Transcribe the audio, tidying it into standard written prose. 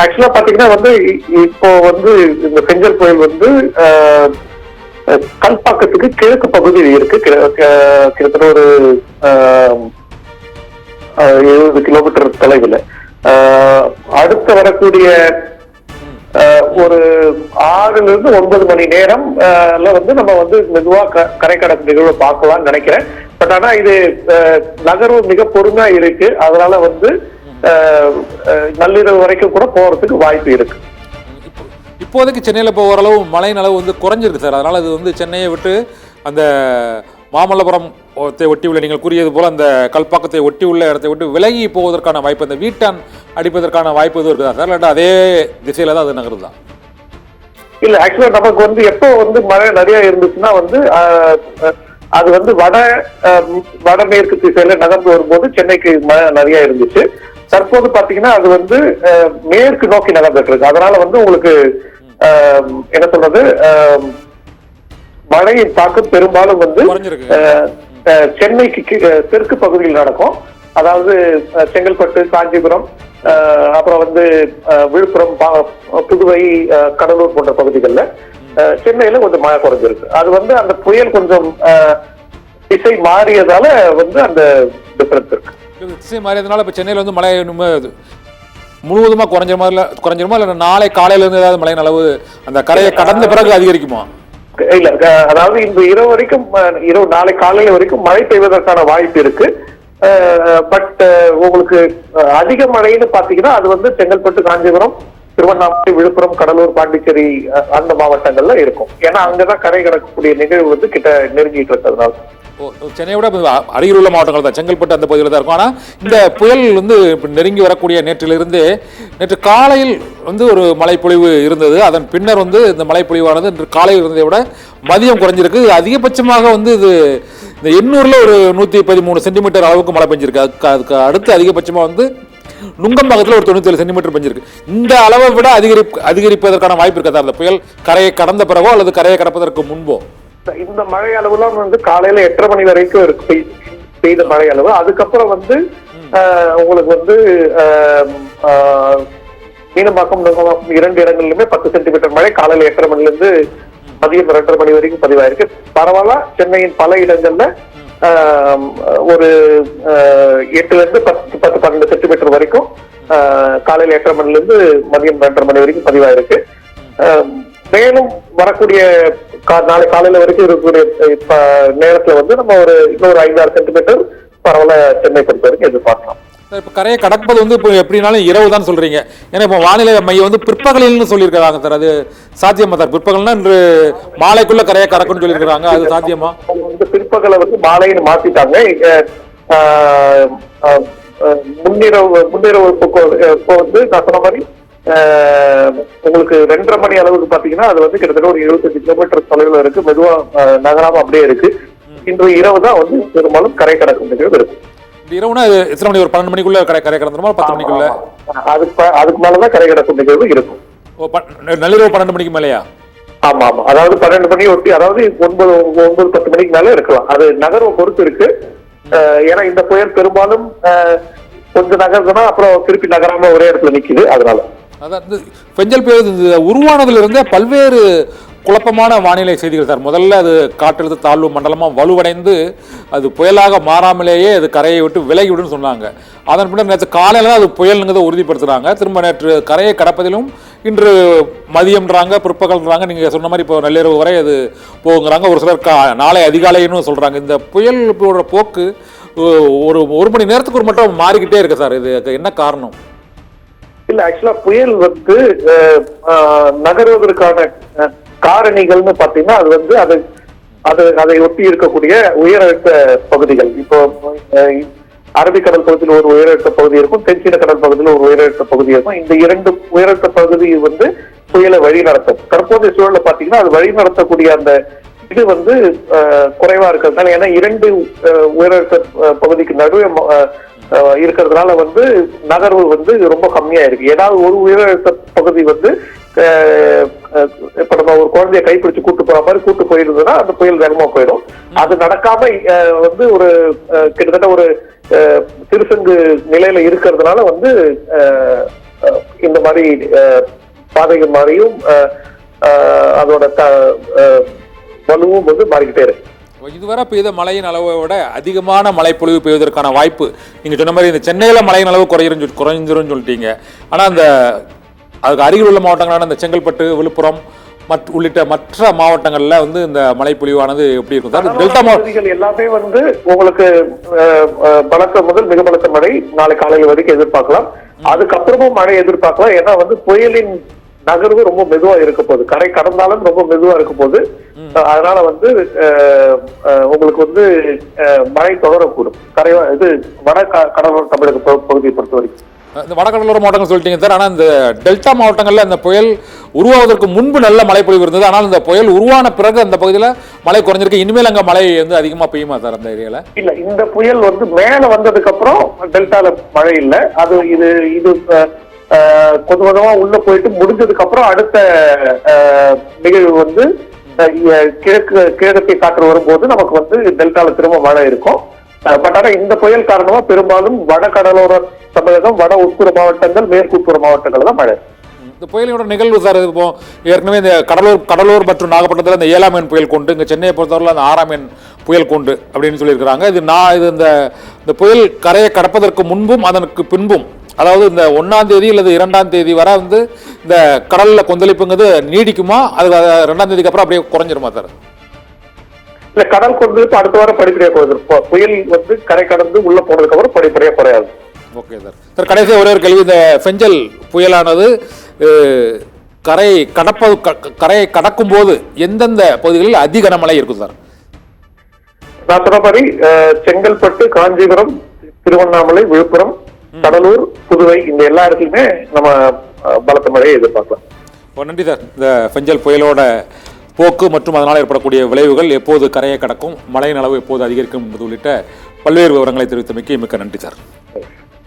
ஆக்சுவலா பாத்தீங்கன்னா வந்து இப்போ வந்து இந்த பெஞ்சல் புயல் வந்து கல்பாக்கத்துக்கு கிழக்கு பகுதியில் இருக்கு. கிட்டத்தட்ட ஒரு 70 கிலோமீட்டர் தொலைவில். அடுத்து வரக்கூடிய ஒரு 6 to 9 மணி நேரம் வந்து நம்ம வந்து மெதுவா கரை கடக்கும் நிகழ்வை பார்க்கலாம்னு நினைக்கிறேன். பட் ஆனா இது நகர்வு மிக பொறுமையா இருக்கு. அதனால வந்து நள்ளிரவு வரைக்கும் கூட போறதுக்கு வாய்ப்பு இருக்கு. இப்போதைக்கு சென்னையில் இப்போ ஓரளவு மழையின் அளவு வந்து குறைஞ்சிருக்கு சார். அதனால அது வந்து சென்னையை விட்டு அந்த மாமல்லபுரம் ஒட்டி உள்ள நீங்கள் கூறியது போல அந்த கல்பாக்கத்தை ஒட்டி உள்ள இடத்தை விட்டு விலகி போவதற்கான வாய்ப்பு, அந்த வீட்டான் அடிப்பதற்கான வாய்ப்பு எதுவும் இருக்குதா சார்? இல்லாட்டா அதே திசையில தான் அது நகருதா? இல்ல, ஆக்சுவலா நமக்கு வந்து எப்போ வந்து மழை நிறைய இருந்துச்சுன்னா வந்து அது வந்து வடமேற்கு திசையில நகர்ந்து வரும்போது சென்னைக்கு மழை நிறைய இருந்துச்சு. தற்போது பாத்தீங்கன்னா அது வந்து மேற்கு நோக்கி நகர்ந்துட்டு இருக்கு. அதனால வந்து உங்களுக்கு என்ன சொல்றது, மழையின் தாக்கம் பெரும்பாலும் வந்து சென்னைக்கு தெற்கு பகுதியில் நடக்கும். அதாவது செங்கல்பட்டு, காஞ்சிபுரம், அப்புறம் வந்து விழுப்புரம், புதுவை, கடலூர் போன்ற பகுதிகளில் சென்னையில கொஞ்சம் மழை குறைஞ்சிருக்கு. அது வந்து அந்த புயல் கொஞ்சம் திசை மாறியதால வந்து அந்த டிஃபரன்ஸ் இருக்கு. திசை மாறியதுனால இப்ப சென்னையில வந்து மழை முழுவதுமா குறைஞ்சிருமா இல்ல நாளை காலையில இருந்து ஏதாவது மழையின் அளவு அந்த கரையை கடந்த பிறகு அதிகரிக்குமா? இல்ல, அதாவது இந்த இரவு வரைக்கும், நாளை காலையில வரைக்கும் மழை பெய்வதற்கான வாய்ப்பு இருக்கு. பட் உங்களுக்கு அதிக மழைன்னு பாத்தீங்கன்னா அது வந்து செங்கல்பட்டு, காஞ்சிபுரம், திருவண்ணாமலை, விழுப்புரம், கடலூர், பாண்டிச்சேரி அந்த மாவட்டங்கள்ல இருக்கும். ஏன்னா அங்கதான் கரை கடக்கக்கூடிய நிகழ்வு வந்து கிட்ட நெருங்கிட்டு இருக்கிறதுனால. சென்னையை விட அருகில் உள்ள மாவட்டங்கள் தான், செங்கல்பட்டு அந்த பகுதியில் தான் இருக்கும். ஆனால் இந்த புயல் வந்து நெருங்கி வரக்கூடிய நேற்று காலையில் வந்து ஒரு மழைப்பொழிவு இருந்தது. அதன் பின்னர் வந்து இந்த மழைப்பொழிவானது இன்று காலையில் இருந்ததை விட மதியம் குறைஞ்சிருக்கு. அதிகபட்சமாக வந்து இது இந்த எண்ணூரில் ஒரு 113 சென்டிமீட்டர் அளவுக்கு மழை பெஞ்சிருக்கு. அதுக்கு அடுத்து அதிகபட்சமாக வந்து நுங்கம்பாக்கத்தில் ஒரு 97 சென்டிமீட்டர் பெஞ்சிருக்கு. இந்த அளவை விட அதிகரிப்பதற்கான வாய்ப்பு இருக்கா அந்த புயல் கரையை கடந்த பிறகோ அல்லது கரையை கடப்பதற்கு முன்போ? இந்த மழை அளவுலாம் வந்து காலையில 8:30 மணி வரைக்கும் இருக்கு பெய்த மழை அளவு. அதுக்கப்புறம் வந்து உங்களுக்கு வந்து மீனம்பாக்கம், நுங்கம்பாக்கம் 2 இடங்களிலுமே 10 சென்டிமீட்டர் மழை காலையில 8:30 மணில இருந்து மதியம் 2:30 மணி வரைக்கும் பதிவாயிருக்கு. பரவாயில்ல, சென்னையின் பல இடங்கள்ல ஒரு 8 to 12 சென்டிமீட்டர் வரைக்கும் காலையில 8:30 மணில இருந்து மதியம் 2:30 மணி வரைக்கும் பதிவாயிருக்கு. மேலும் வரக்கூடிய நாளை காலையில வரைக்கும் இருக்கக்கூடிய நேரத்துல வந்து நம்ம இன்னொரு 5-6 சென்டிமீட்டர் பரவாயில்ல சென்னை பொறுத்த வரைக்கும் எதிர்பார்க்கலாம். இப்போ கரையை கடப்பது வந்து இப்போ எப்படினாலும் இரவு தான் சொல்றீங்க. ஏன்னா இப்போ வானிலை மையம் வந்து பிற்பகலில்னு சொல்லியிருக்காங்க சார். அது சாத்தியமா சார்? பிற்பகல்னா இன்று மாலைக்குள்ள கரையை கடக்கும்னு சொல்லியிருக்காங்க. அது சாத்தியமா? வந்து பிற்பகலை வந்து மாலைன்னு மாத்திட்டாங்க. முன்னிரவு வந்து நான் சொன்ன மாதிரி உங்களுக்கு 2:30 மணி அளவுக்கு பாத்தீங்கன்னா அது வந்து கிட்டத்தட்ட ஒரு 75 கிலோமீட்டர் தொலைவில் இருக்கு. மெதுவா நகராம அப்படியே இருக்கு. இன்று இரவு தான் வந்து பெரும்பாலும் கரை கடக்கும் நிகழ்வு இருக்கு. இரவுனா எத்தனை மணி? ஒரு 12 மணிக்குள்ள கரை கடந்துருமா? 10 மணிக்குள்ள? அதுக்கு மேலதான் கரை கடக்கும் நிகழ்வு இருக்கும். நள்ளிரவு 12 மணிக்கு மேலையா? ஆமா ஆமா, அதாவது 12 மணி ஒட்டி, அதாவது 9-10 மணிக்கு மேல இருக்கலாம். அது நகர்வை பொறுத்து இருக்கு. ஏன்னா இந்த புயல் பெரும்பாலும் கொஞ்சம் நகர்ந்தனா அப்புறம் திருப்பி நகராம ஒரே இடத்துல நிக்குது. அதனால அதான் பெஞ்சல் புயல் உருவானதுல இருந்தே பல்வேறு குழப்பமான வானிலை செய்திகள் சார். முதல்ல அது காற்றழுத்த தாழ்வு மண்டலமாக வலுவடைந்து அது புயலாக மாறாமலேயே அது கரையை விட்டு விலகிவிடுன்னு சொன்னாங்க. அதன் பின்னர் நேற்று காலையில் தான் அது புயலுங்கிறத உறுதிப்படுத்துகிறாங்க. திரும்ப நேற்று கரையை கடப்பதிலும் இன்று மதியம்ன்றாங்க, பிற்பகல்ன்றாங்க. நீங்கள் சொன்ன மாதிரி இப்போ நள்ளிரவு வரை அது போகுங்கிறாங்க. ஒரு சிலர் நாளை அதிகாலைன்னு சொல்கிறாங்க. இந்த புயல் போக்கு ஒரு மணி நேரத்துக்கு ஒரு மட்டும் மாறிக்கிட்டே இருக்கு சார். இது என்ன காரணம்? இல்ல, ஆக்சுவலா புயல் வந்து நகர்வதற்கான காரணிகள்னு பாத்தீங்கன்னா அது வந்து அதை ஒட்டி இருக்கக்கூடிய உயரழுத்த பகுதிகள். இப்போ அரபிக்கடல் பகுதியில் ஒரு உயரழுத்த பகுதி இருக்கும், தென்சீன கடல் பகுதியில் ஒரு உயரழுத்த பகுதி இருக்கும். இந்த 2 உயரழுத்த பகுதி வந்து புயலை வழி நடத்தும். தற்போதைய சூழல பாத்தீங்கன்னா அது வழி நடத்தக்கூடிய அந்த இது வந்து குறைவா இருக்கிறதுனால, ஏன்னா 2 உயரழுத்த பகுதிக்கு நடுவே இருக்கிறதுனால வந்து நகர்வு வந்து ரொம்ப கம்மியா இருக்கு. ஏதாவது ஒரு உயரழுத்த பகுதி வந்து இப்ப நம்ம ஒரு குழந்தைய கைப்பிடிச்சு கூட்டு போற மாதிரி கூட்டு போயிருந்ததுன்னா அந்த புயல் வேகமா போயிடும். அது நடக்காம வந்து ஒரு கிட்டத்தட்ட ஒரு திருசங்கு நிலையில இருக்கிறதுனால வந்து இந்த மாதிரி பாதைகள் மாதிரியும் அதோட வலுவும் வந்து மாறிக்கிட்டே இருக்கு. இதுவரை பெய்த மழையின் அளவை விட அதிகமான மழை பொழிவு பெய்வதற்கான வாய்ப்பு நீங்க சொன்ன மாதிரி இந்த சென்னையில மழையின் அளவு குறைஞ்சிரும் சொல்லிட்டீங்க. ஆனா அந்த அதுக்கு அருகில் உள்ள மாவட்டங்களான இந்த செங்கல்பட்டு, விழுப்புரம் உள்ளிட்ட மற்ற மாவட்டங்கள்ல வந்து இந்த மழை பொழிவானது எப்படி இருக்கும் சார்? டெல்டா பகுதிகள் எல்லாமே வந்து உங்களுக்கு பலத்த முதல் மிக பலத்த மழை நாளை காலையில் வரைக்கும் எதிர்பார்க்கலாம். அதுக்கப்புறமும் மழை எதிர்பார்க்கலாம். ஏன்னா வந்து புயலின் நகர்வு ரொம்ப மெதுவா இருக்க போகுது, கரை கடந்தாலும் ரொம்ப மெதுவா இருக்க போகுது. அதனால வந்து உங்களுக்கு வந்து மழை தொடரக்கூடும். இது வட கடலோர தமிழக பகுதியை பொறுத்த வரைக்கும். இந்த வடகடலோர மாவட்டங்கள் சொல்லிட்டீங்க சார். ஆனால் இந்த டெல்டா மாவட்டங்களில் இந்த புயல் உருவாவதற்கு முன்பு நல்ல மழை பொழிவு இருந்தது. ஆனால் இந்த புயல் உருவான பிறகு அந்த பகுதியில் மழை குறைஞ்சிருக்கு. இனிமேல் அங்கே மழை வந்து அதிகமாக பெய்யுமா சார் அந்த ஏரியாவில்? இல்ல, இந்த புயல் வந்து மேல வந்ததுக்கு அப்புறம் டெல்டால மழை இல்லை. அது இது இது கொஞ்சம் கொஞ்சமா உள்ள போயிட்டு முடிஞ்சதுக்கு அப்புறம் அடுத்த நிகழ்வு வந்து கிழக்கு காற்று வரும்போது நமக்கு வந்து டெல்டால திரும்ப மழை இருக்கும். பட் ஆனா இந்த புயல் காரணமா பெரும்பாலும் வட கடலோர தமிழகம், வட உட்புற மாவட்டங்கள், மேற்கு உட்புற மாவட்டங்கள் தான் மழை. இந்த புயலோட நிகழ்வு சார் இப்போ ஏற்கனவே இந்த கடலூர் மற்றும் நாகப்பட்டினத்தில் இந்த 7ஆம் எண் புயல் கொண்டு, இங்கே சென்னையை பொறுத்தவரை அந்த 6ஆம் எண் புயல் கொண்டு அப்படின்னு சொல்லியிருக்கிறாங்க. இது இந்த புயல் கரையை கடப்பதற்கு முன்பும் அதற்கு பின்பும், அதாவது இந்த 1ஆம் தேதி அல்லது 2ஆம் தேதி வரை வந்து இந்த கடல்ல கொந்தளிப்புங்கிறது நீடிக்குமா? அது 2ஆம் தேதிக்கு அப்புறம் அப்படியே குறைஞ்சிருமா சார்? இல்ல, கடல் கொந்தளிப்பு அடுத்த வாரம் படிப்படியாக குறைஞ்சிரும். புயல் வந்து கரை கடந்து உள்ள போனதுக்கு அப்புறம் படிப்படியாக குறையாது. Okay sir. சார் கடைசியாக ஒரே ஒரு கேள்வி. இந்த ஃபெஞ்சல் புயலானது கரையை கடக்கும் போது எந்தெந்த பகுதிகளில் அதிக கனமழை இருக்கும் சார்? நான் சொன்ன மாதிரி செங்கல்பட்டு, காஞ்சிபுரம், திருவண்ணாமலை, விழுப்புரம், கடலூர், புதுவை இந்த எல்லா இடத்துலையுமே நம்ம பலத்த மழையை எதிர்பார்க்கலாம். நன்றி சார். இந்த ஃபெஞ்சல் புயலோட போக்கு மற்றும் அதனால் ஏற்படக்கூடிய விளைவுகள், எப்போது கரையை கடக்கும், மழையின் அளவு எப்போது அதிகரிக்கும் என்பது உள்ளிட்ட பல்வேறு விவரங்களை தெரிவித்தமைக்கு மிக்க நன்றி சார்.